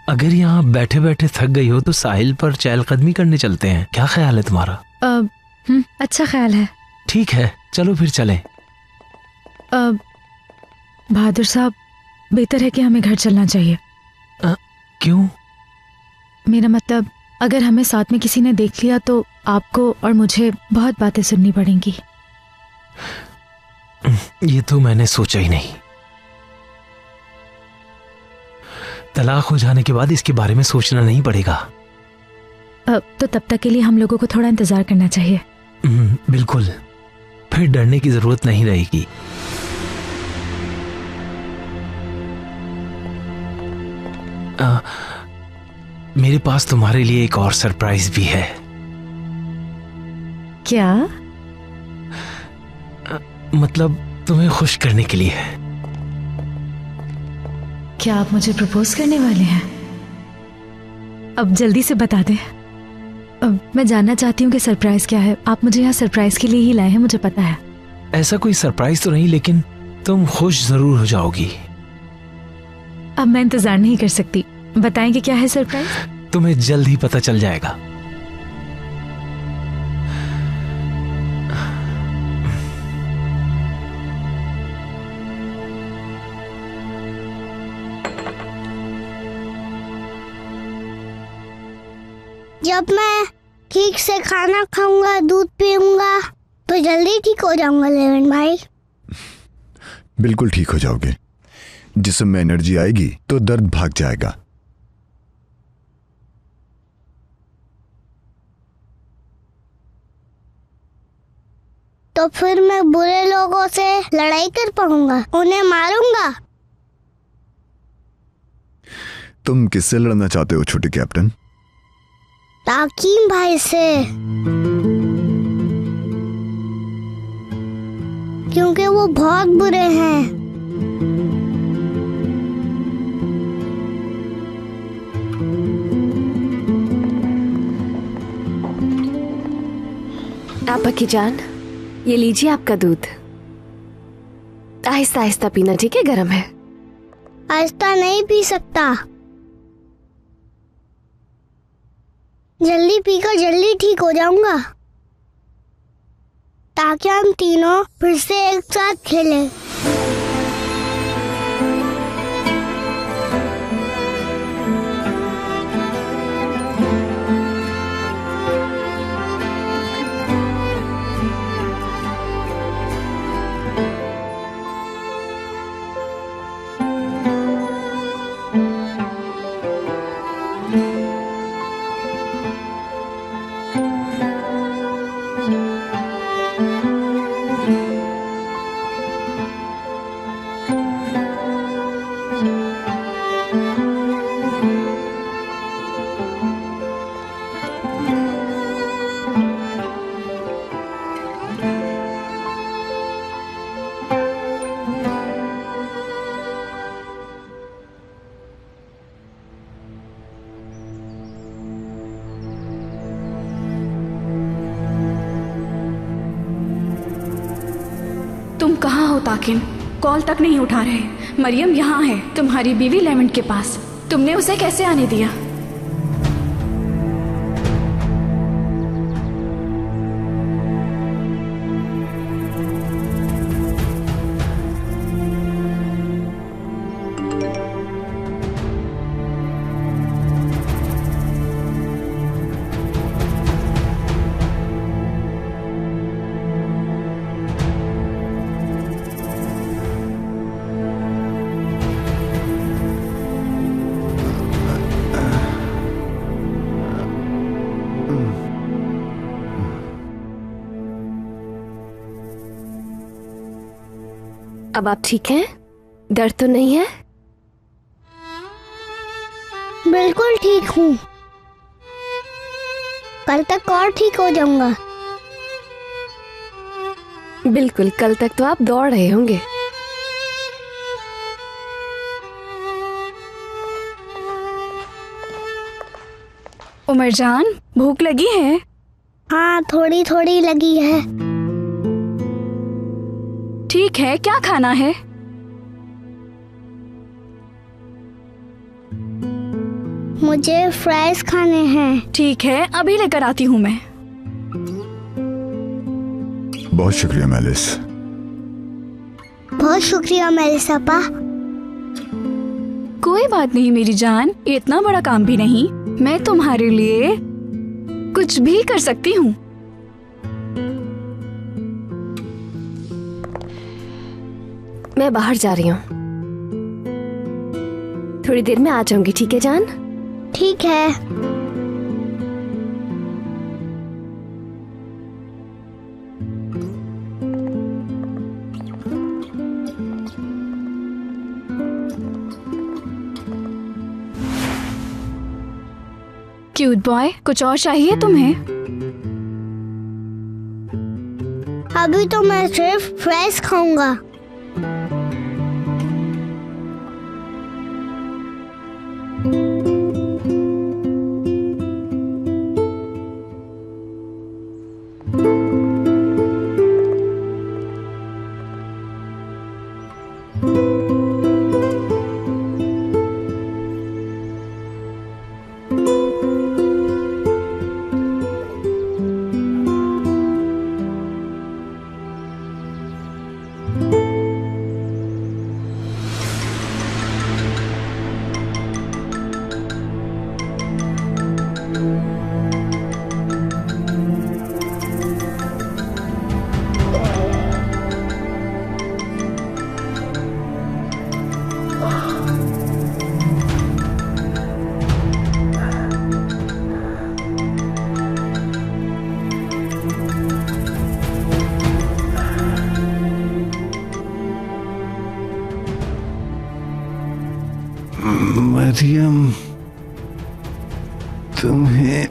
अगर यहाँ बैठे बैठे थक गई हो तो साहिल पर चहलकदमी करने चलते हैं, क्या ख्याल है तुम्हारा? अच्छा ख्याल है। ठीक है, चलो फिर चलें। बहादुर साहब, बेहतर है कि हमें घर चलना चाहिए। क्यों? मेरा मतलब, अगर हमें साथ में किसी ने देख लिया तो आपको और मुझे बहुत बातें सुननी पड़ेंगी। ये तो मैंने सोचा ही नहीं। तलाक हो जाने के बाद इसके बारे में सोचना नहीं पड़ेगा। तो तब तक के लिए हम लोगों को थोड़ा इंतजार करना चाहिए। बिल्कुल, फिर डरने की जरूरत नहीं रहेगी। मेरे पास तुम्हारे लिए एक और सरप्राइज भी है। क्या? मतलब तुम्हें खुश करने के लिए है। क्या आप मुझे प्रपोज करने वाले हैं? अब जल्दी से बता दें। मैं जानना चाहती हूँ कि सरप्राइज क्या है। आप मुझे यहाँ सरप्राइज के लिए ही लाए हैं, मुझे पता है। ऐसा कोई सरप्राइज तो नहीं, लेकिन तुम खुश जरूर हो जाओगी। अब मैं इंतजार नहीं कर सकती। बताएंगे क्या है सरप्राइज? तुम्हें जल्द ही पता चल जाएगा। जब मैं ठीक से खाना खाऊंगा, दूध पीऊंगा, तो जल्दी ठीक हो जाऊंगा लेविन भाई। बिल्कुल ठीक हो जाओगे। जिस्म में एनर्जी आएगी तो दर्द भाग जाएगा। तो फिर मैं बुरे लोगों से लड़ाई कर पाऊंगा, उन्हें मारूंगा। तुम किससे लड़ना चाहते हो छोटे कैप्टन? ताकीम भाई से, क्योंकि वो बहुत बुरे हैं। आप अक्की जान, ये लीजिए आपका दूध। आहिस्ता आहिस्ता पीना, ठीक है? गर्म है। आहिस्ता नहीं पी सकता। जल्दी पीकर जल्दी ठीक हो जाऊंगा, ताकि हम तीनों फिर से एक साथ खेलें। तुम कहाँ हो ताकिन? कॉल तक नहीं उठा रहे। मरियम यहाँ है, तुम्हारी बीवी लेवेंट के पास। तुमने उसे कैसे आने दिया? अब आप ठीक हैं? दर्द तो नहीं है? बिल्कुल ठीक हूँ। कल तक और ठीक हो जाऊंगा। बिल्कुल, कल तक तो आप दौड़ रहे होंगे। उमर जान, भूख लगी है? हाँ, थोड़ी थोड़ी लगी है। ठीक है, क्या खाना है? मुझे फ्राइज खाने हैं। ठीक है, अभी लेकर आती हूँ मैं। बहुत शुक्रिया मेलिस। बहुत शुक्रिया मेलिस पापा। कोई बात नहीं मेरी जान, इतना बड़ा काम भी नहीं। मैं तुम्हारे लिए कुछ भी कर सकती हूँ। मैं बाहर जा रही हूँ, थोड़ी देर में आ जाऊंगी। ठीक है जान? ठीक है। क्यूट बॉय, कुछ और चाहिए तुम्हें? अभी तो मैं सिर्फ फ्राइज खाऊंगा। मरियम, तुम्हें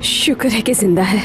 शुक्र है कि जिंदा है।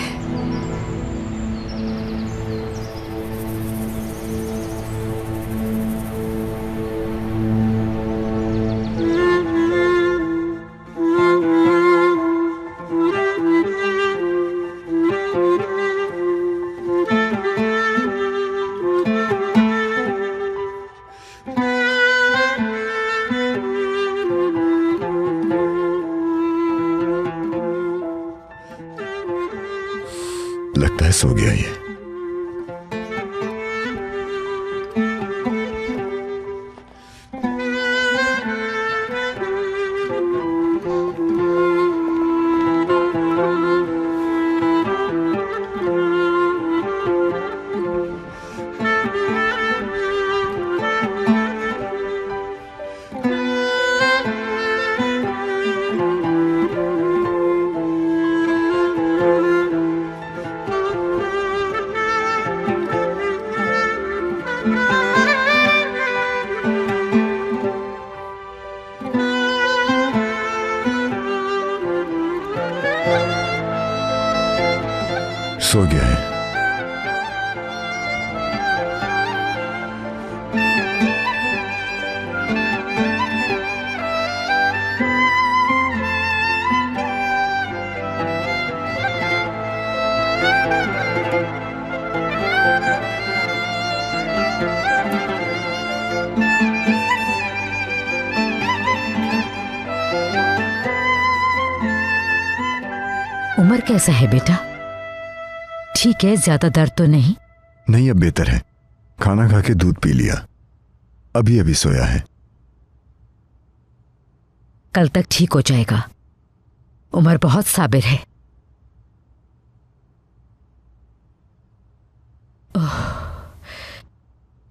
लगता है सो गया ये। सो गया है। उमर कैसा है बेटा? ठीक है, ज्यादा दर्द तो नहीं? नहीं, अब बेहतर है। खाना खा के दूध पी लिया, अभी अभी सोया है। कल तक ठीक हो जाएगा। उमर बहुत साबिर है।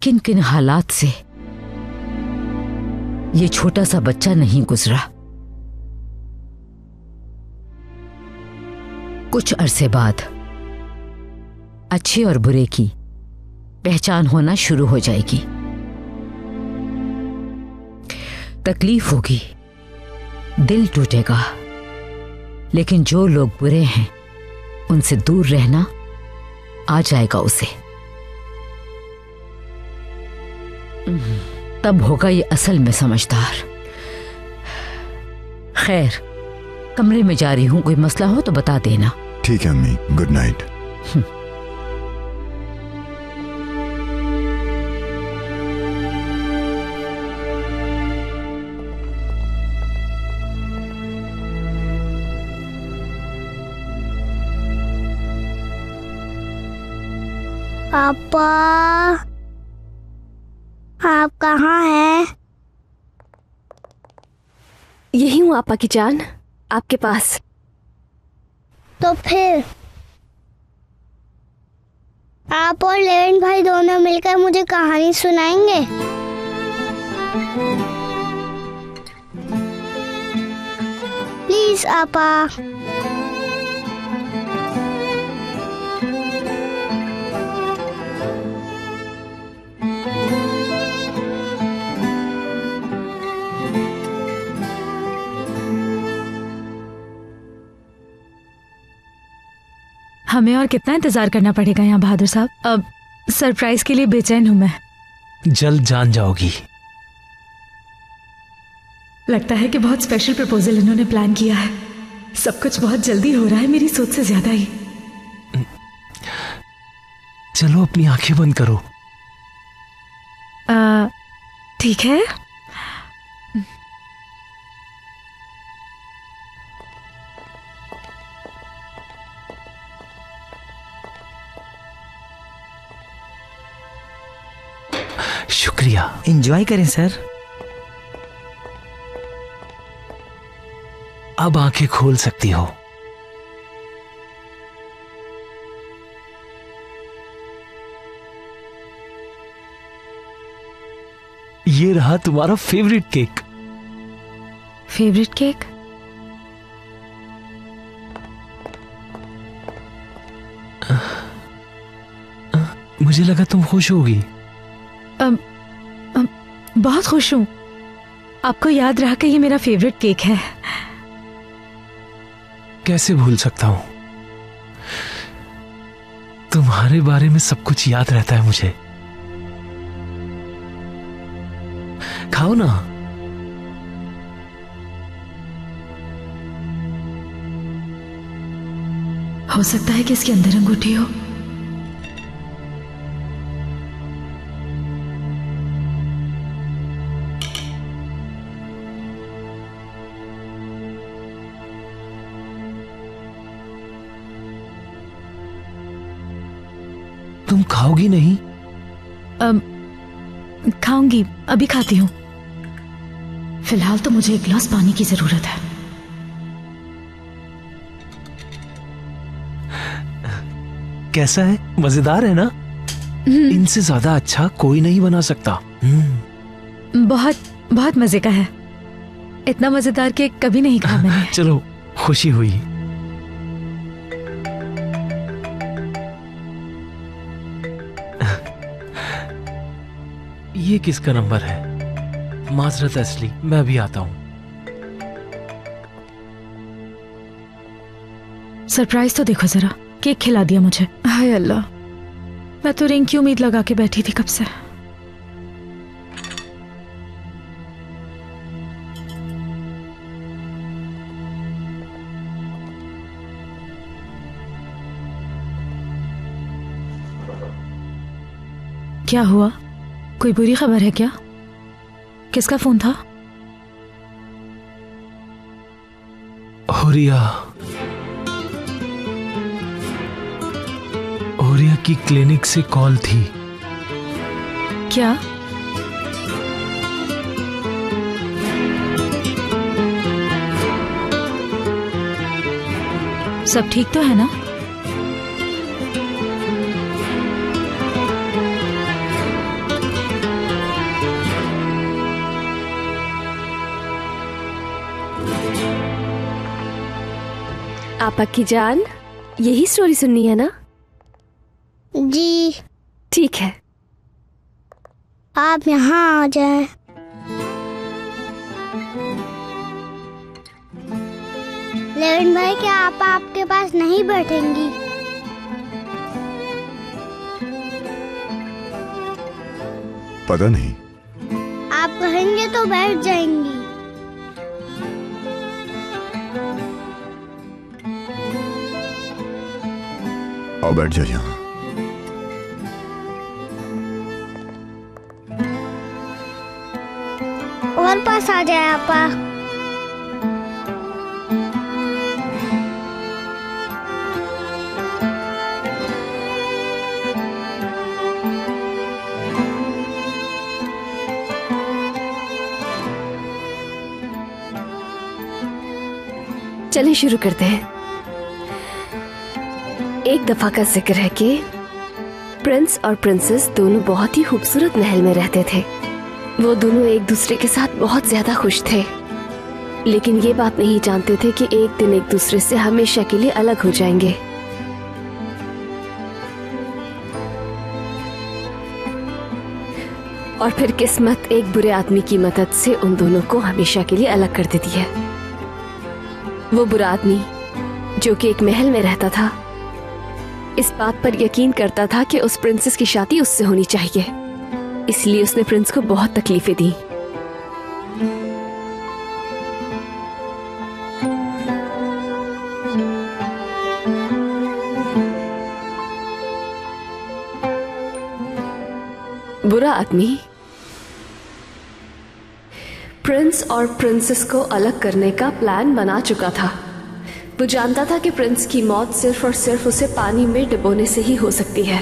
किन किन हालात से ये छोटा सा बच्चा नहीं गुजरा। कुछ अरसे बाद अच्छे और बुरे की पहचान होना शुरू हो जाएगी। तकलीफ होगी, दिल टूटेगा, लेकिन जो लोग बुरे हैं उनसे दूर रहना आ जाएगा उसे। तब होगा ये असल में समझदार। खैर, कमरे में जा रही हूं, कोई मसला हो तो बता देना। ठीक है अम्मी, गुड नाइट। पापा, आप कहाँ हैं? यही हूँ आपा की जान, आपके पास। तो फिर आप और लेवन भाई दोनों मिलकर मुझे कहानी सुनाएंगे? प्लीज आपा। हमें और कितना इंतजार करना पड़ेगा यहाँ बहादुर साहब? अब सरप्राइज के लिए बेचैन हूँ मैं। जल्द जान जाओगी। लगता है कि बहुत स्पेशल प्रपोजल इन्होंने प्लान किया है। सब कुछ बहुत जल्दी हो रहा है, मेरी सोच से ज्यादा ही। चलो अपनी आंखें बंद करो। ठीक है। शुक्रिया। एंजॉय करें सर। अब आंखें खोल सकती हो। ये रहा तुम्हारा फेवरेट केक। Favourite cake? मुझे लगा तुम खुश होगी। बहुत खुश हूँ। आपको याद रहा कि ये मेरा फेवरेट केक है। कैसे भूल सकता हूं? तुम्हारे बारे में सब कुछ याद रहता है मुझे। खाओ ना। हो सकता है कि इसके अंदर अंगूठी हो। तुम खाओगी नहीं? खाऊंगी, अभी खाती हूँ। फिलहाल तो मुझे एक गिलास पानी की जरूरत है। कैसा है? मजेदार है ना? इनसे ज्यादा अच्छा कोई नहीं बना सकता। बहुत बहुत मजे का है। इतना मजेदार केक कभी नहीं खाया मैंने। चलो, खुशी हुई। ये किसका नंबर है? माजरत असली, मैं भी आता हूं। सरप्राइज तो देखो जरा, केक खिला दिया मुझे। हाय अल्लाह, मैं तो रिंग की उम्मीद लगा के बैठी थी कब से। क्या हुआ? कोई बुरी खबर है क्या? किसका फोन था? हुरिया की क्लिनिक से कॉल थी। क्या? सब ठीक तो है ना? आपा की जान, यही स्टोरी सुननी है ना? जी ठीक है। आप यहाँ आ जाए। लेवन भाई, क्या आप आपके पास नहीं बैठेंगी? पता नहीं। आप कहेंगे तो बैठ जाएंगी। आओ बैठ जाओ यहाँ। और पास आ जाए आपा। चलिए शुरू करते हैं। एक दफा का जिक्र है कि प्रिंस और प्रिंसेस दोनों बहुत ही खूबसूरत महल में रहते थे। वो दोनों एक दूसरे के साथ बहुत ज्यादा खुश थे, लेकिन ये बात नहीं जानते थे कि एक दिन एक दूसरे से हमेशा के लिए अलग हो जाएंगे। और फिर किस्मत एक बुरे आदमी की मदद से उन दोनों को हमेशा के लिए अलग कर देती है। वो बुरा आदमी जो कि एक महल में रहता था, इस बात पर यकीन करता था कि उस प्रिंसेस की शादी उससे होनी चाहिए, इसलिए उसने प्रिंस को बहुत तकलीफें दी। बुरा आदमी प्रिंस और प्रिंसेस को अलग करने का प्लान बना चुका था। वो जानता था कि प्रिंस की मौत सिर्फ और सिर्फ उसे पानी में डुबोने से ही हो सकती है।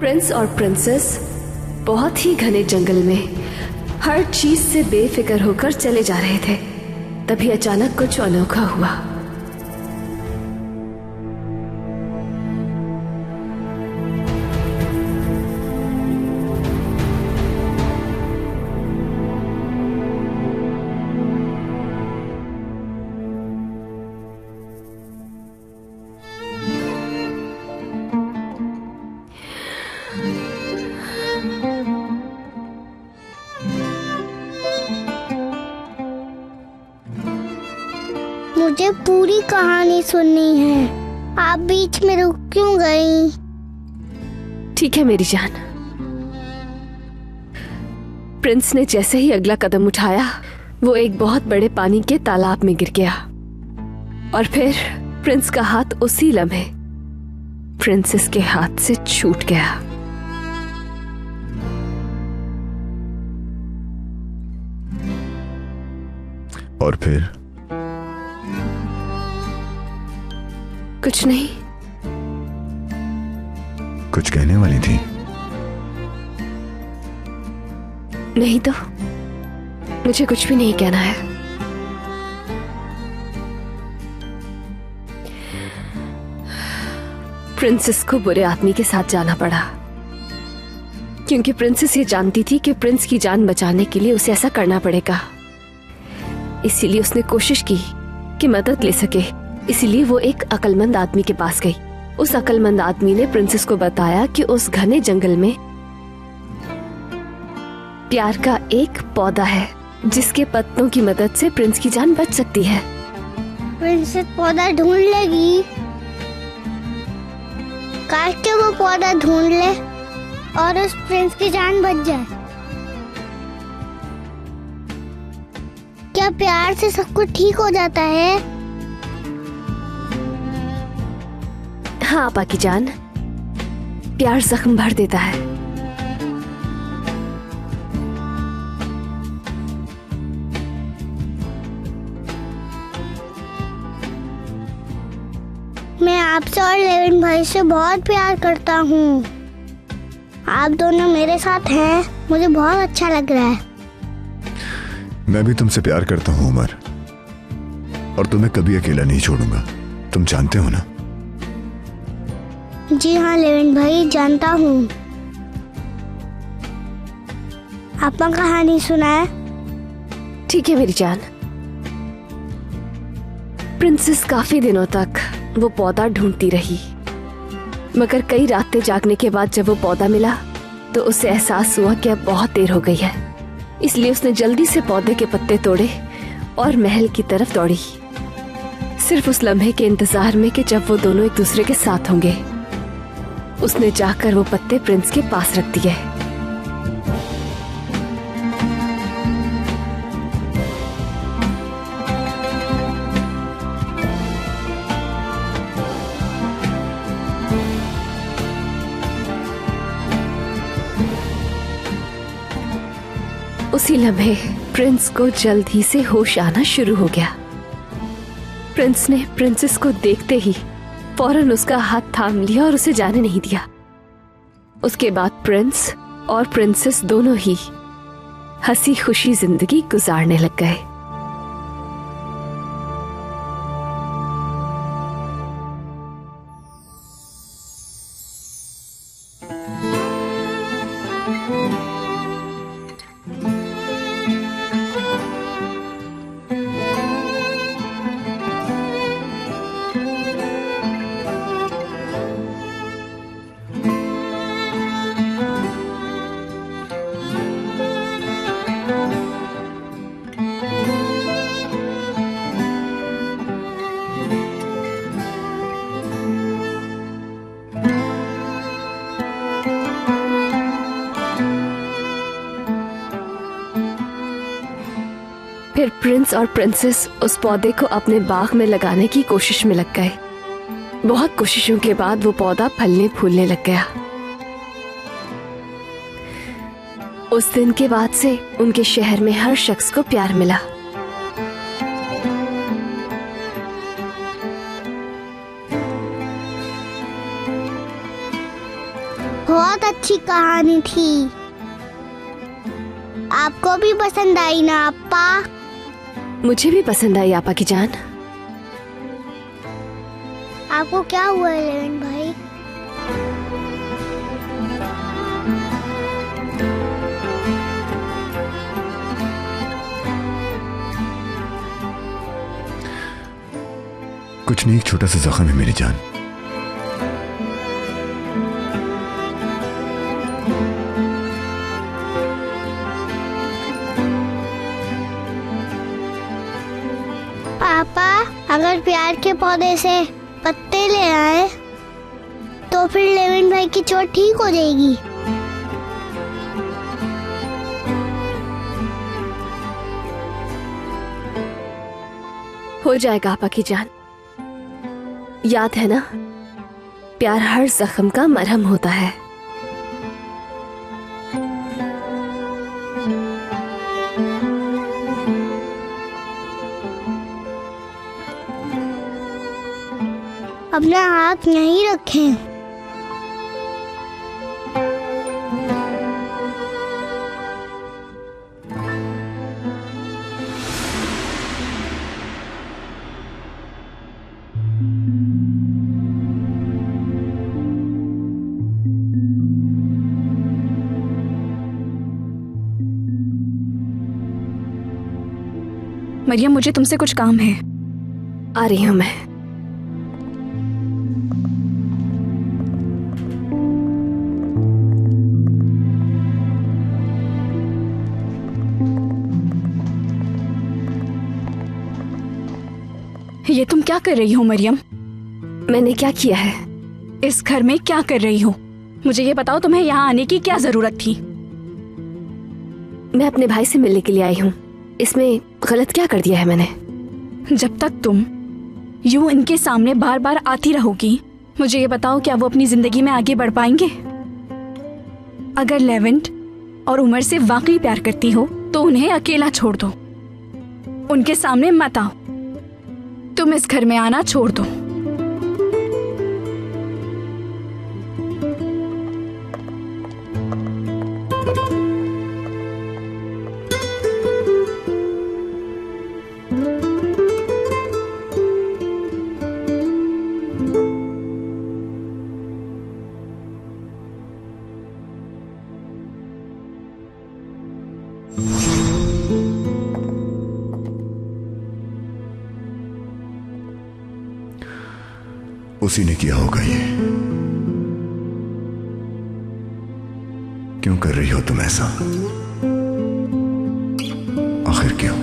प्रिंस और प्रिंसेस बहुत ही घने जंगल में हर चीज से बेफिक्र होकर चले जा रहे थे। तभी अचानक कुछ अनोखा हुआ। मुझे पूरी कहानी सुननी है, आप बीच में रुक क्यों गई? ठीक है मेरी जान। प्रिंस ने जैसे ही अगला कदम उठाया, वो एक बहुत बड़े पानी के तालाब में गिर गया। और फिर प्रिंस का हाथ उसी लम्हे प्रिंसेस के हाथ से छूट गया। और फिर कुछ नहीं। कुछ कहने वाली थी? नहीं तो मुझे कुछ भी नहीं कहना है। प्रिंसेस को बुरे आदमी के साथ जाना पड़ा, क्योंकि प्रिंसेस ये जानती थी कि प्रिंस की जान बचाने के लिए उसे ऐसा करना पड़ेगा। इसीलिए उसने कोशिश की कि मदद ले सके। इसीलिए वो एक अक्लमंद आदमी के पास गई। उस अक्लमंद आदमी ने प्रिंसेस को बताया कि उस घने जंगल में प्यार का एक पौधा है, जिसके पत्तों की मदद से प्रिंस की जान बच सकती है। प्रिंसेस पौधा ढूंढ लेगी। काश के वो पौधा ढूंढ ले और उस प्रिंस की जान बच जाए। क्या प्यार से सब कुछ ठीक हो जाता है? हाँ आपा की जान, प्यार जख्म भर देता है। मैं आपसे और लेविन भाई से बहुत प्यार करता हूँ। आप दोनों मेरे साथ हैं, मुझे बहुत अच्छा लग रहा है। मैं भी तुमसे प्यार करता हूँ उमर, और तुम्हें कभी अकेला नहीं छोड़ूंगा, तुम जानते हो ना? जी हाँ लेविन भाई, जानता हूँ। आपका कहानी सुनाए। ठीक है मेरी जान। प्रिंसेस काफी दिनों तक वो पौधा ढूंढती रही, मगर कई रातें जागने के बाद जब वो पौधा मिला तो उसे एहसास हुआ कि अब बहुत देर हो गई है। इसलिए उसने जल्दी से पौधे के पत्ते तोड़े और महल की तरफ दौड़ी। सिर्फ उस लम्हे के इंतजार में कि जब वो दोनों एक दूसरे के साथ होंगे, उसने जाकर वो पत्ते प्रिंस के पास रख दिए। उसी लम्हे प्रिंस को जल्द ही से होश आना शुरू हो गया। प्रिंस ने प्रिंसेस को देखते ही फौरन उसका हाथ थाम लिया और उसे जाने नहीं दिया। उसके बाद प्रिंस और प्रिंसेस दोनों ही हंसी खुशी जिंदगी गुजारने लग गए। फिर प्रिंस और प्रिंसेस उस पौधे को अपने बाग में लगाने की कोशिश में लग गए। बहुत कोशिशों के बाद वो पौधा फलने फूलने लग गया। उस दिन के बाद से उनके शहर में हर शख्स को प्यार मिला। बहुत अच्छी कहानी थी। आपको भी पसंद आई ना अप्पा? मुझे भी पसंद आई आपा की जान। आपको क्या हुआ इलेवन भाई? कुछ नहीं, एक छोटा सा जख्म है मेरी जान। पापा, अगर प्यार के पौधे से पत्ते ले आए तो फिर लेविन भाई की चोट ठीक हो जाएगी। हो जाएगा आपा की जान। याद है ना, प्यार हर जख्म का मरहम होता है। अपना हाथ यहीं रखें। मरियम, मुझे तुमसे कुछ काम है। आ रही हूं मैं। ये तुम क्या कर रही हो मरियम? मैंने क्या किया है? इस घर में क्या कर रही हो? मुझे ये बताओ, तुम्हें यहाँ आने की क्या जरूरत थी? मैं अपने भाई से मिलने के लिए आई हूँ। इसमें गलत क्या कर दिया है मैंने? जब तक तुम यूं इनके सामने बार बार आती रहोगी, मुझे ये बताओ, क्या वो अपनी जिंदगी में आगे बढ़ पाएंगे? अगर लेवेंट और उमर से वाकई प्यार करती हो तो उन्हें अकेला छोड़ दो, उनके सामने मत आओ। तुम इस घर में आना छोड़ दो। उसी ने किया होगा ये। क्यों कर रही हो तुम ऐसा? आखिर क्यों?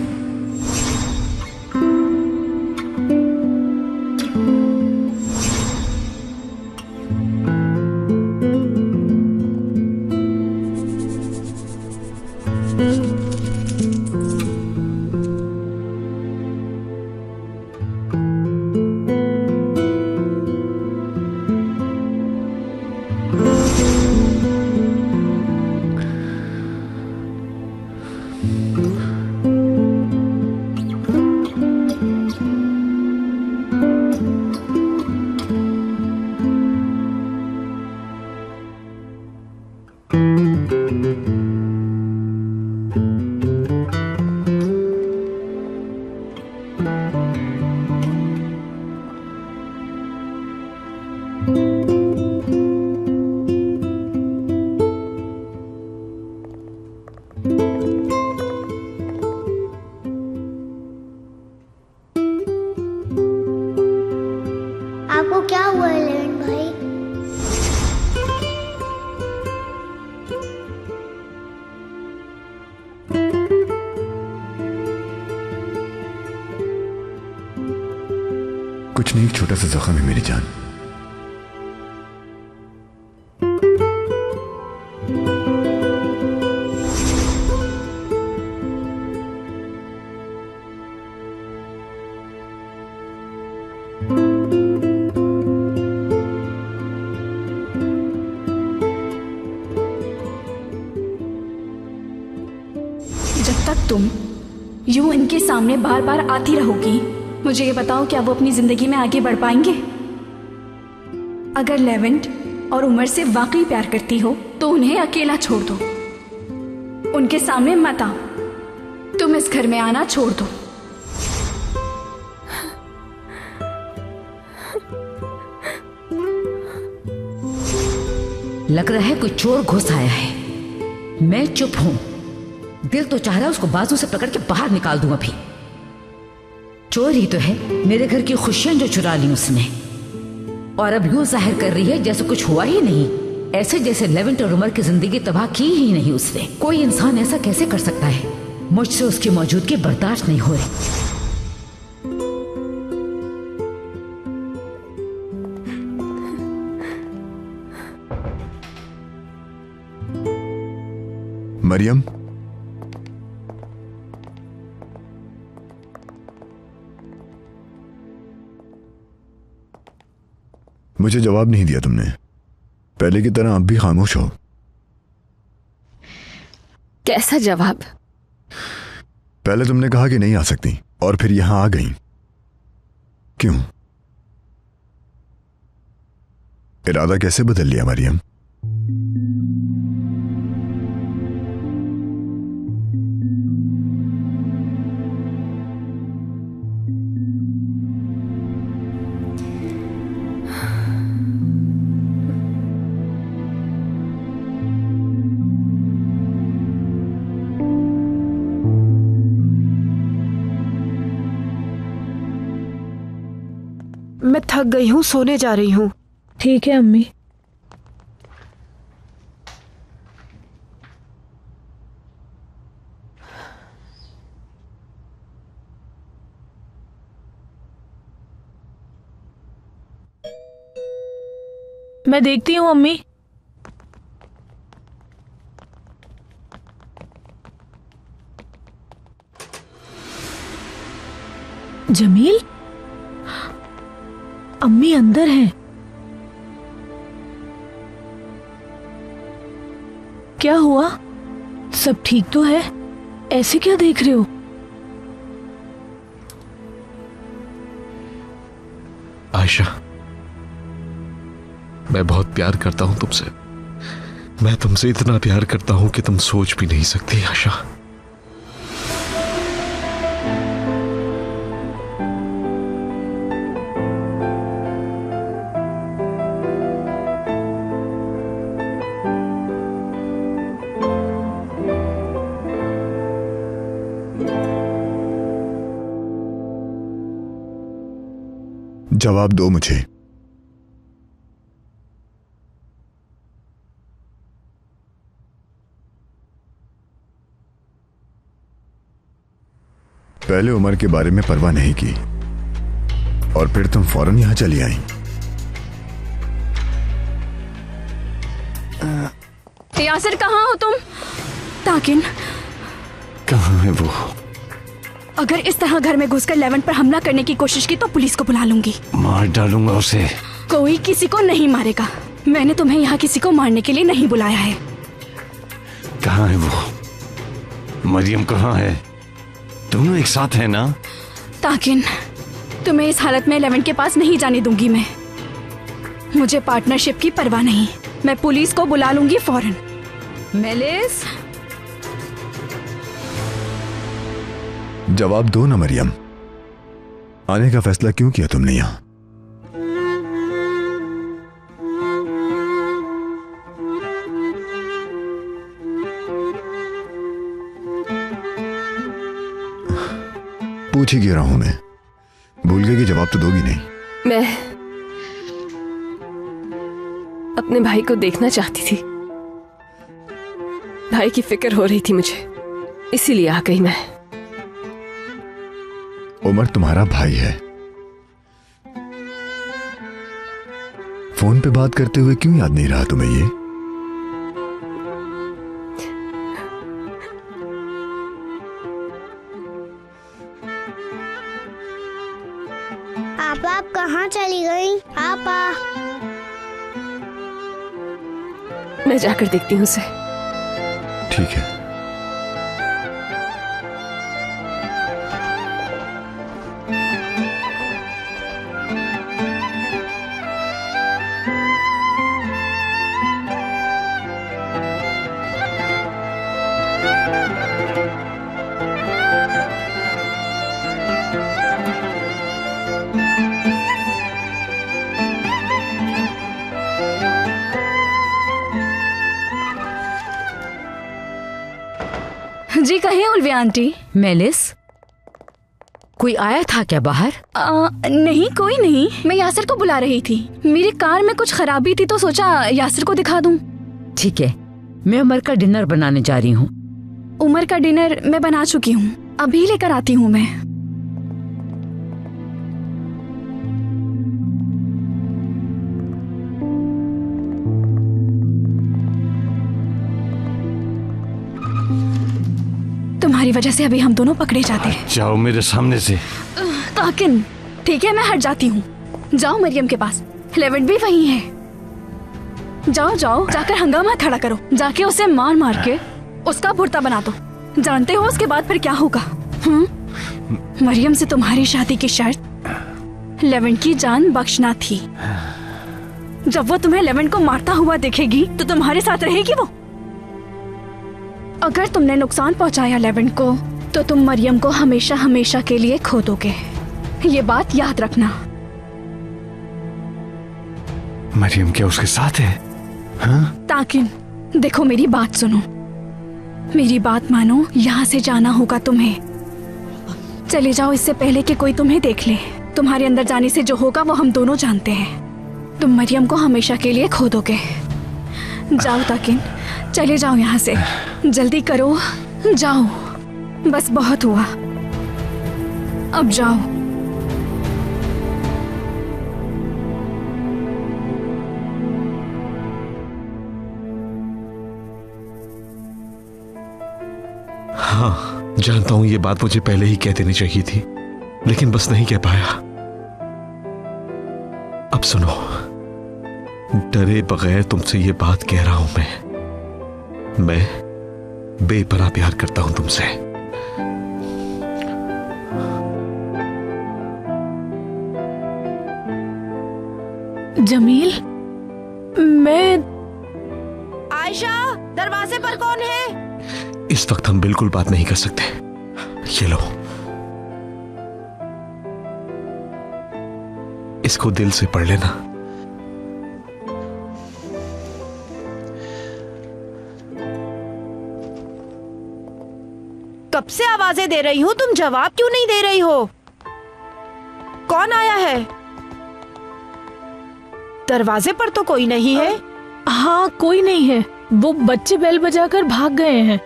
क्या हुआ लेविन भाई? कुछ नहीं, एक छोटा सा जख्म है मेरी जान। जब तक तुम यूं इनके सामने बार बार आती रहोगी, मुझे ये बताओ क्या वो अपनी जिंदगी में आगे बढ़ पाएंगे? अगर लेवेंट और उमर से वाकई प्यार करती हो तो उन्हें अकेला छोड़ दो, उनके सामने मत आओ। तुम इस घर में आना छोड़ दो। लग रहा है कोई चोर घुस आया है। मैं चुप हूं। दिल तो चाह रहा है उसको बाजू से पकड़ के बाहर निकाल दूं। अभी चोर ही तो है, मेरे घर की खुशियां जो चुरा ली उसने, और अब यूं जाहिर कर रही है जैसे कुछ हुआ ही नहीं, ऐसे जैसे लेवेंट और उमर की जिंदगी तबाह की ही नहीं उसने। कोई इंसान ऐसा कैसे कर सकता है? मुझसे उसकी मौजूदगी बर्दाश्त नहीं हो रही। मरियम, मुझे जवाब नहीं दिया तुमने। पहले की तरह अब भी खामोश हो। कैसा जवाब? पहले तुमने कहा कि नहीं आ सकती और फिर यहां आ गई। क्यों? इरादा कैसे बदल लिया मरियम? मैं थक गई हूँ, सोने जा रही हूँ। ठीक है अम्मी। मैं देखती हूँ अम्मी। जमील, अम्मी अंदर हैं। क्या हुआ? सब ठीक तो है? ऐसे क्या देख रहे हो? आयशा, मैं बहुत प्यार करता हूं तुमसे। मैं तुमसे इतना प्यार करता हूं कि तुम सोच भी नहीं सकती आयशा। जवाब दो मुझे। पहले उमर के बारे में परवाह नहीं की और फिर तुम फौरन यहां चली आई। यासिर, कहाँ हो तुम? ताकिन, कहाँ है वो? अगर इस तरह घर में घुसकर लेवेंट पर हमला करने की कोशिश की तो पुलिस को बुला लूंगी। मार डालूंगा उसे। कोई किसी को नहीं मारेगा। मैंने तुम्हें यहाँ किसी को मारने के लिए नहीं बुलाया है। कहाँ है वो? मरियम कहाँ है? दोनों एक साथ है ना? ताकिन, तुम्हें इस हालत में लेवेंट के पास नहीं जाने दूंगी मैं। मुझे पार्टनरशिप की परवाह नहीं। मैं पुलिस को बुला लूंगी फौरन। मेलिस, जवाब दो ना मरियम। आने का फैसला क्यों किया तुमने यहां? पूछ ही क्यों रहा हूं मैं? भूल गए कि जवाब तो दोगी नहीं। अपने भाई को देखना चाहती थी। भाई की फिक्र हो रही थी मुझे, इसीलिए आ गई मैं। उमर तुम्हारा भाई है। फोन पे बात करते हुए क्यों याद नहीं रहा तुम्हें ये? आप कहाँ चली गई? पापा मैं जाकर देखती हूँ उसे। ठीक है। जी कहे उल्वे आंटी। मेलिस, कोई आया था क्या बाहर? नहीं, कोई नहीं। मैं यासिर को बुला रही थी। मेरी कार में कुछ खराबी थी तो सोचा यासिर को दिखा दूं। ठीक है, मैं उमर का डिनर बनाने जा रही हूँ। उमर का डिनर मैं बना चुकी हूँ, अभी लेकर आती हूँ मैं। तुम्हारी वजह से अभी हम दोनों पकड़े जाते हैं। जाओ मेरे सामने से। ताकिन ठीक है, मैं हट जाती हूँ। जाओ मरियम के पास, लेवेंट भी वही है। जाओ जाओ, जाकर हंगामा खड़ा करो। जाके उसे मार मार के उसका भुर्ता बना दो। जानते हो उसके बाद फिर क्या होगा? मरियम से तुम्हारी शादी की शर्त लेवेंट की जान बख्शना थी। जब वो तुम्हें लेवेंट को मारता हुआ दिखेगी तो तुम्हारे साथ रहेगी वो। अगर तुमने नुकसान पहुंचाया लेवेंट को तो तुम मरियम को हमेशा हमेशा के लिए खो दोगे। ये बात याद रखना। मरियम क्या उसके साथ है? हाँ? ताकिन देखो, मेरी बात सुनो, मेरी बात मानो। यहाँ से जाना होगा तुम्हें। चले जाओ इससे पहले कि कोई तुम्हें देख ले। तुम्हारे अंदर जाने से जो होगा वो हम दोनों जानते हैं। तुम मरियम को हमेशा के लिए खो दोगे। जाओ ताकिन, चले जाओ यहाँ से। जल्दी करो, जाओ। बस बहुत हुआ, अब जाओ। हाँ, जानता हूं ये बात मुझे पहले ही कह देनी चाहिए थी, लेकिन बस नहीं कह पाया। अब सुनो, डरे बगैर तुमसे ये बात कह रहा हूं मैं बेपनाह प्यार करता हूं तुमसे। जमील, मैं आयशा, दरवाजे पर कौन है? इस वक्त हम बिल्कुल बात नहीं कर सकते। ये लो, इसको दिल से पढ़ लेना। कब से आवाजें दे रही हूँ, तुम जवाब क्यों नहीं दे रही हो? कौन आया है? दरवाजे पर तो कोई नहीं है। हाँ, कोई नहीं है। वो बच्चे बेल बजाकर भाग गए हैं।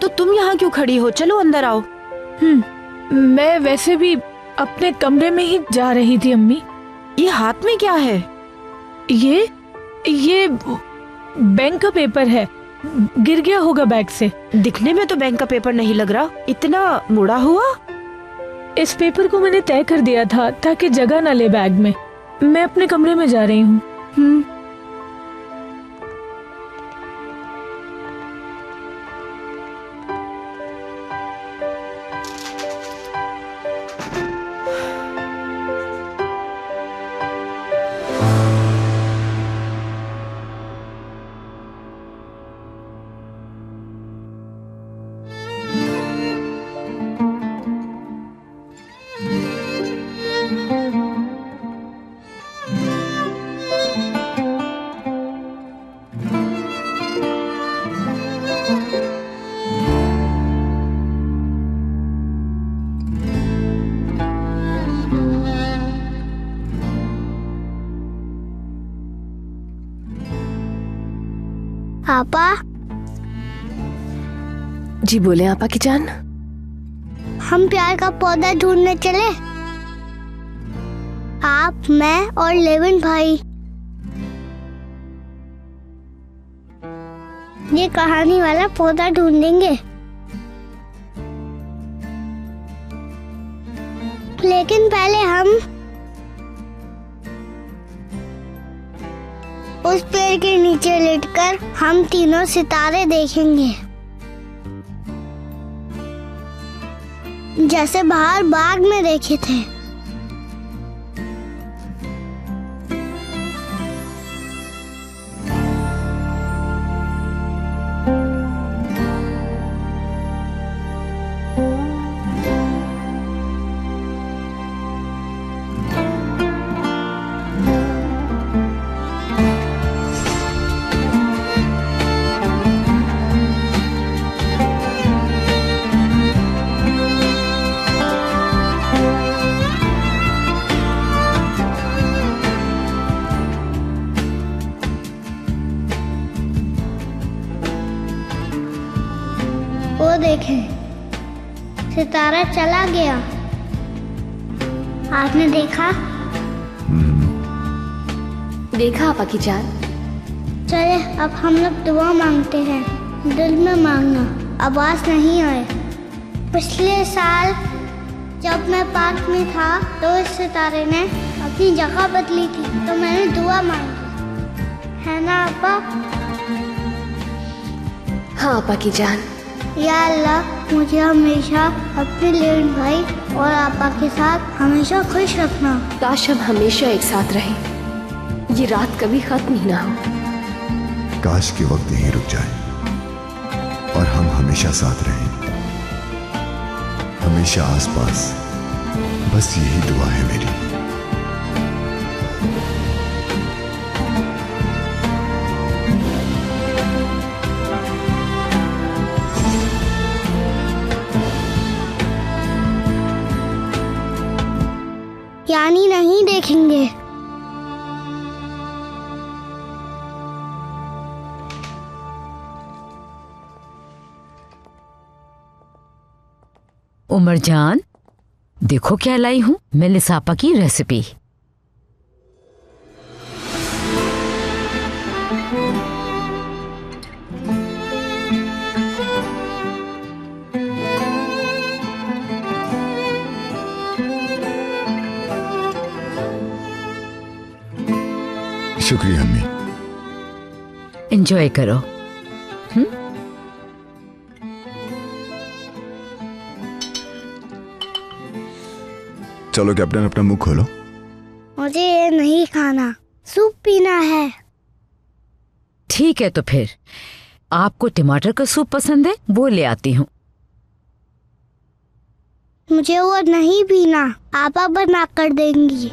तो तुम यहाँ क्यों खड़ी हो? चलो अंदर आओ। मैं वैसे भी अपने कमरे में ही जा रही थी अम्मी। ये हाथ में क्या है? ये बैंक का पेपर है, गिर गया होगा बैग से। दिखने में तो बैंक का पेपर नहीं लग रहा, इतना मुड़ा हुआ। इस पेपर को मैंने तय कर दिया था ताकि जगह न ले बैग में। मैं अपने कमरे में जा रही हूँ। आपा जी बोले आपा की जान। हम प्यार का पौधा ढूंढने चले, आप, मैं और लेविन भाई। ये कहानी वाला पौधा ढूंढेंगे, लेकिन पहले हम उस पेड़ के नीचे लेटकर हम तीनों सितारे देखेंगे, जैसे बाहर बाग में देखे थे। वो देखें, सितारा चला गया। आपने देखा? देखा आपा की जान। चले अब हम लोग दुआ मांगते हैं, दिल में मांगना, आवाज नहीं आए। पिछले साल जब मैं पार्क में था तो इस सितारे ने अपनी जगह बदली थी, तो मैंने दुआ मांगी, है ना आपा? हाँ आपा की जान। या अल्लाह, मुझे हमेशा अपने लेविन भाई और आपा के साथ हमेशा खुश रखना। काश हम हमेशा एक साथ रहें, ये रात कभी खत्म ही ना हो। काश के वक्त यहीं रुक जाए और हम हमेशा साथ रहें, हमेशा आसपास। बस यही दुआ है मेरी। यानी नहीं देखेंगे। उमर जान, देखो क्या लाई हूं, मेलिसापा की रेसिपी। शुक्रिया अम्मी। एंजॉय करो। चलो कैप्टन, अपना मुंह खोलो। मुझे ये नहीं खाना, सूप पीना है। ठीक है, तो फिर आपको टमाटर का सूप पसंद है, वो ले आती हूँ। मुझे वो नहीं पीना, आपा बना कर देंगी।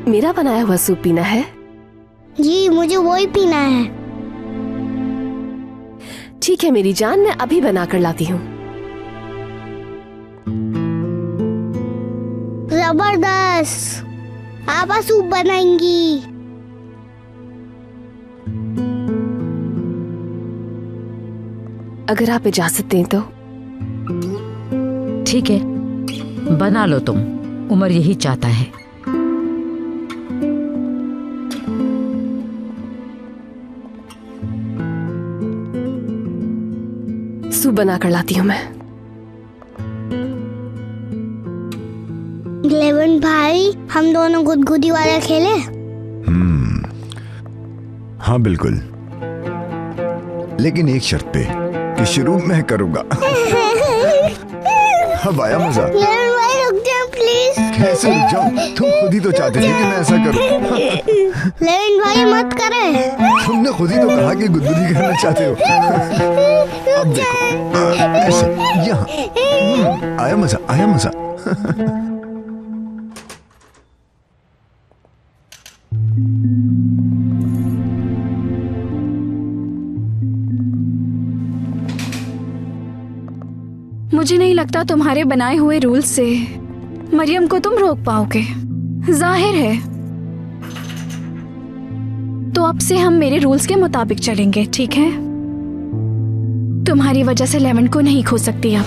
मेरा बनाया हुआ सूप पीना है? जी, मुझे वो ही पीना है। ठीक है मेरी जान, मैं अभी बना कर लाती हूँ। जबरदस्त, आपा सूप बनाएंगी। अगर आप इजाजत दें तो। ठीक है, बना लो तुम, उमर यही चाहता है। सूप बना कर लाती हूँ मैं। लेविन भाई, हम दोनों गुदगुदी वाला खेले? हाँ बिल्कुल, लेकिन एक शर्त पे कि शुरू मैं करूंगा। अब आया मजा। लेविन भाई रुक जाओ प्लीज। कैसे रुक जाऊं? तुम खुद ही तो चाहते थे कि मैं ऐसा करूं। लेविन भाई मत करे। तुमने खुद ही तो कहा कि गुदगुदी करना चाहते हो। अब देखो, ऐसे यहाँ आया मजा, आया मजा। मुझे नहीं लगता तुम्हारे बनाए हुए रूल से मरियम को तुम रोक पाओगे। जाहिर है तो अब से हम मेरे रूल्स के मुताबिक चलेंगे, ठीक है? तुम्हारी वजह से लेवेंट को नहीं खो सकती आप।